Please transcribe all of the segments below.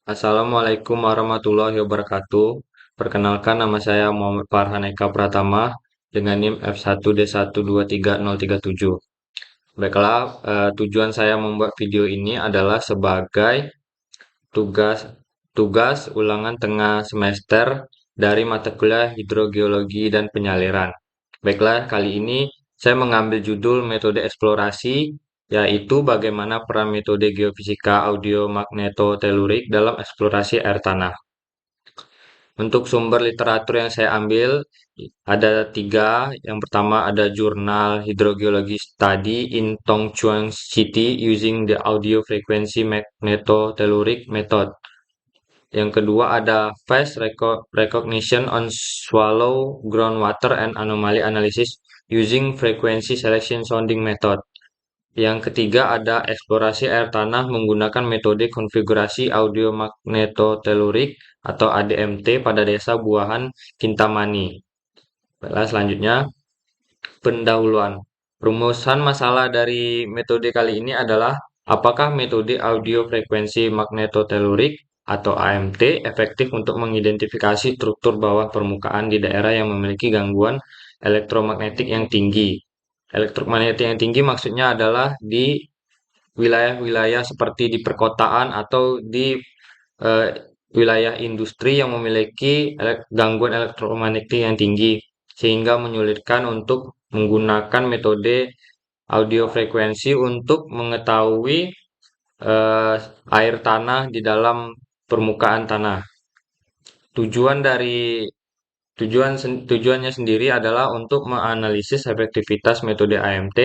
Assalamualaikum warahmatullahi wabarakatuh. Perkenalkan nama saya Muhammad Farhan Eka Pratama dengan NIM F1D1230037. Baiklah, tujuan saya membuat video ini adalah sebagai tugas tugas ulangan tengah semester dari mata kuliah hidrogeologi dan penyaliran. Baiklah, kali ini saya mengambil judul metode eksplorasi, yaitu bagaimana peran metode geofisika audio-magnetotelurik dalam eksplorasi air tanah. Untuk sumber literatur yang saya ambil ada tiga. Yang pertama ada jurnal Hydrogeology Study in Tongchuan City using the Audio Frequency Magnetotelluric Method. Yang kedua ada Phase Recognition on Shallow Groundwater and Anomaly Analysis using Frequency Selection Sounding Method. Yang ketiga ada eksplorasi air tanah menggunakan metode konfigurasi audio magnetotelurik atau ADMT pada desa Buahan, Kintamani. Baiklah, selanjutnya pendahuluan. Rumusan masalah dari metode kali ini adalah apakah metode audio frekuensi magnetotelurik atau AMT efektif untuk mengidentifikasi struktur bawah permukaan di daerah yang memiliki gangguan elektromagnetik yang tinggi. Elektromagnetik yang tinggi maksudnya adalah di wilayah-wilayah seperti di perkotaan atau di eh, wilayah industri yang memiliki gangguan elektromagnetik yang tinggi, sehingga menyulitkan untuk menggunakan metode audio frekuensi untuk mengetahui eh, air tanah di dalam permukaan tanah. Tujuan dari tujuannya sendiri adalah untuk menganalisis efektivitas metode AMT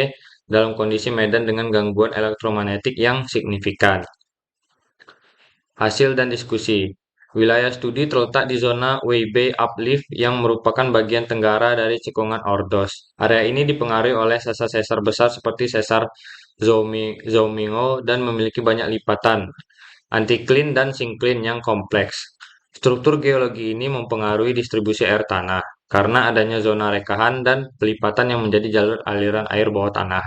dalam kondisi medan dengan gangguan elektromagnetik yang signifikan. Hasil dan diskusi. Wilayah studi terletak di zona Weibei Uplift yang merupakan bagian tenggara dari Cekungan Ordos. Area ini dipengaruhi oleh sesar-sesar besar seperti sesar Zhoumingo dan memiliki banyak lipatan, antiklin dan sinklin yang kompleks. Struktur geologi ini mempengaruhi distribusi air tanah karena adanya zona rekahan dan pelipatan yang menjadi jalur aliran air bawah tanah.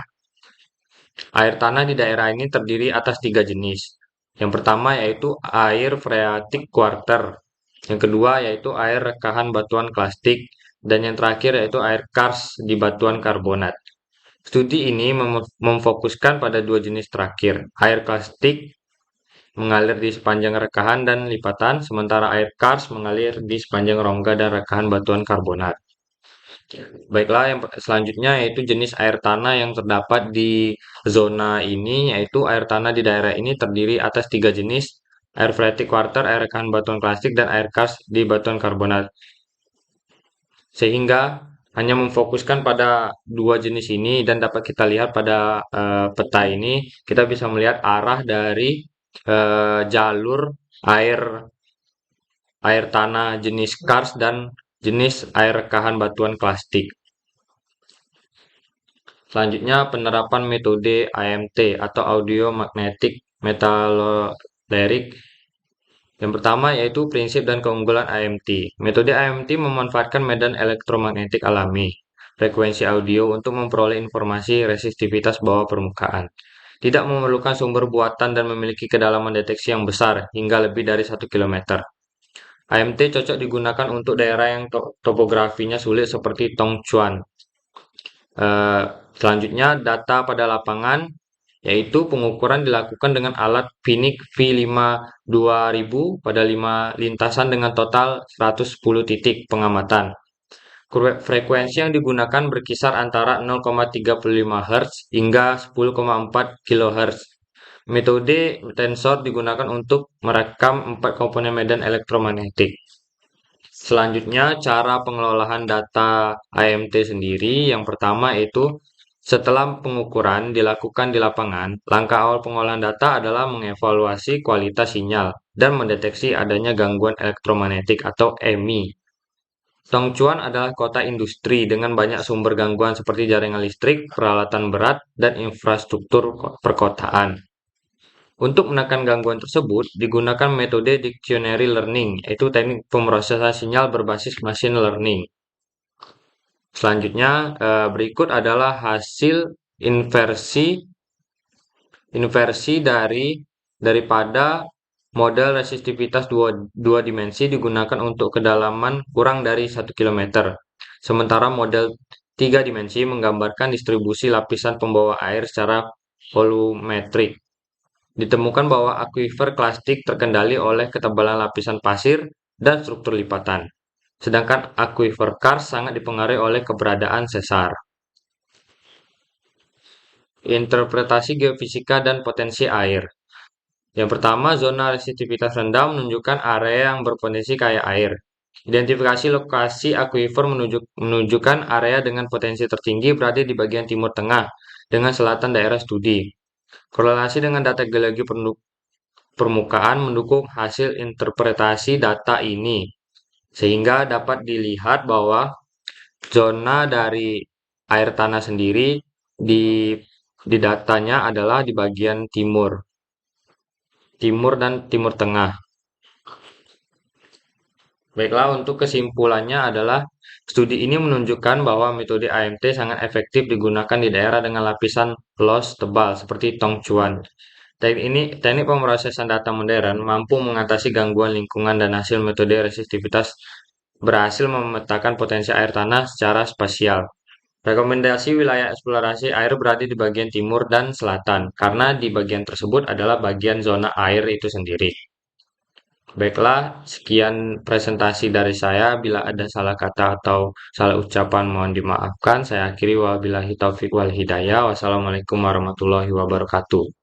Air tanah di daerah ini terdiri atas tiga jenis. Yang pertama yaitu air freatik quarter. Yang kedua yaitu air rekahan batuan klastik. Dan yang terakhir yaitu air karst di batuan karbonat. Studi ini memfokuskan pada dua jenis terakhir. Air klastik mengalir di sepanjang rekahan dan lipatan, sementara air karst mengalir di sepanjang rongga dan rekahan batuan karbonat. Baiklah, yang selanjutnya yaitu jenis air tanah yang terdapat di zona ini, yaitu air tanah di daerah ini terdiri atas tiga jenis, air freatic quarter, air rekahan batuan klasik, dan air karst di batuan karbonat. Sehingga hanya memfokuskan pada dua jenis ini dan dapat kita lihat pada peta ini, kita bisa melihat arah dari jalur air air tanah jenis karst dan jenis air rekahan batuan klasik. Selanjutnya penerapan metode AMT atau Audio Magnetic Metallotheric. Yang pertama yaitu prinsip dan keunggulan AMT. Metode AMT memanfaatkan medan elektromagnetik alami, frekuensi audio untuk memperoleh informasi resistivitas bawah permukaan. Tidak memerlukan sumber buatan dan memiliki kedalaman deteksi yang besar hingga lebih dari 1 km. AMT cocok digunakan untuk daerah yang topografinya sulit seperti Tongchuan. Eh, Selanjutnya, data pada lapangan, yaitu pengukuran dilakukan dengan alat Phoenix V5 2000 pada 5 lintasan dengan total 110 titik pengamatan. Frekuensi yang digunakan berkisar antara 0,35 Hz hingga 10,4 kHz. Metode tensor digunakan untuk merekam 4 komponen medan elektromagnetik. Selanjutnya, cara pengelolaan data AMT sendiri. Yang pertama yaitu setelah pengukuran dilakukan di lapangan, langkah awal pengolahan data adalah mengevaluasi kualitas sinyal dan mendeteksi adanya gangguan elektromagnetik atau EMI. Tongchuan adalah kota industri dengan banyak sumber gangguan seperti jaringan listrik, peralatan berat, dan infrastruktur perkotaan. Untuk menekan gangguan tersebut, digunakan metode dictionary learning, yaitu teknik pemrosesan sinyal berbasis machine learning. Selanjutnya, berikut adalah hasil inversi daripada Model resistivitas dua dimensi digunakan untuk kedalaman kurang dari 1 km. Sementara model 3 dimensi menggambarkan distribusi lapisan pembawa air secara volumetrik. Ditemukan bahwa akuifer klasik terkendali oleh ketebalan lapisan pasir dan struktur lipatan. Sedangkan akuifer karst sangat dipengaruhi oleh keberadaan sesar. Interpretasi geofisika dan potensi air. Yang pertama, zona resisitivitas rendah menunjukkan area yang berpotensi kaya air. Identifikasi lokasi akuifer menunjukkan area dengan potensi tertinggi berada di bagian timur tengah dengan selatan daerah studi. Korelasi dengan data geologi permukaan mendukung hasil interpretasi data ini, sehingga dapat dilihat bahwa zona dari air tanah sendiri di datanya adalah di bagian timur dan timur tengah. Baiklah, untuk kesimpulannya adalah studi ini menunjukkan bahwa metode AMT sangat efektif digunakan di daerah dengan lapisan loss tebal seperti Tongchuan. Teknik pemrosesan data modern mampu mengatasi gangguan lingkungan dan hasil metode resistivitas berhasil memetakan potensi air tanah secara spasial. Rekomendasi wilayah eksplorasi air berada di bagian timur dan selatan, karena di bagian tersebut adalah bagian zona air itu sendiri. Baiklah, sekian presentasi dari saya. Bila ada salah kata atau salah ucapan mohon dimaafkan. Saya akhiri wabillahi taufik wal hidayah. Wassalamualaikum warahmatullahi wabarakatuh.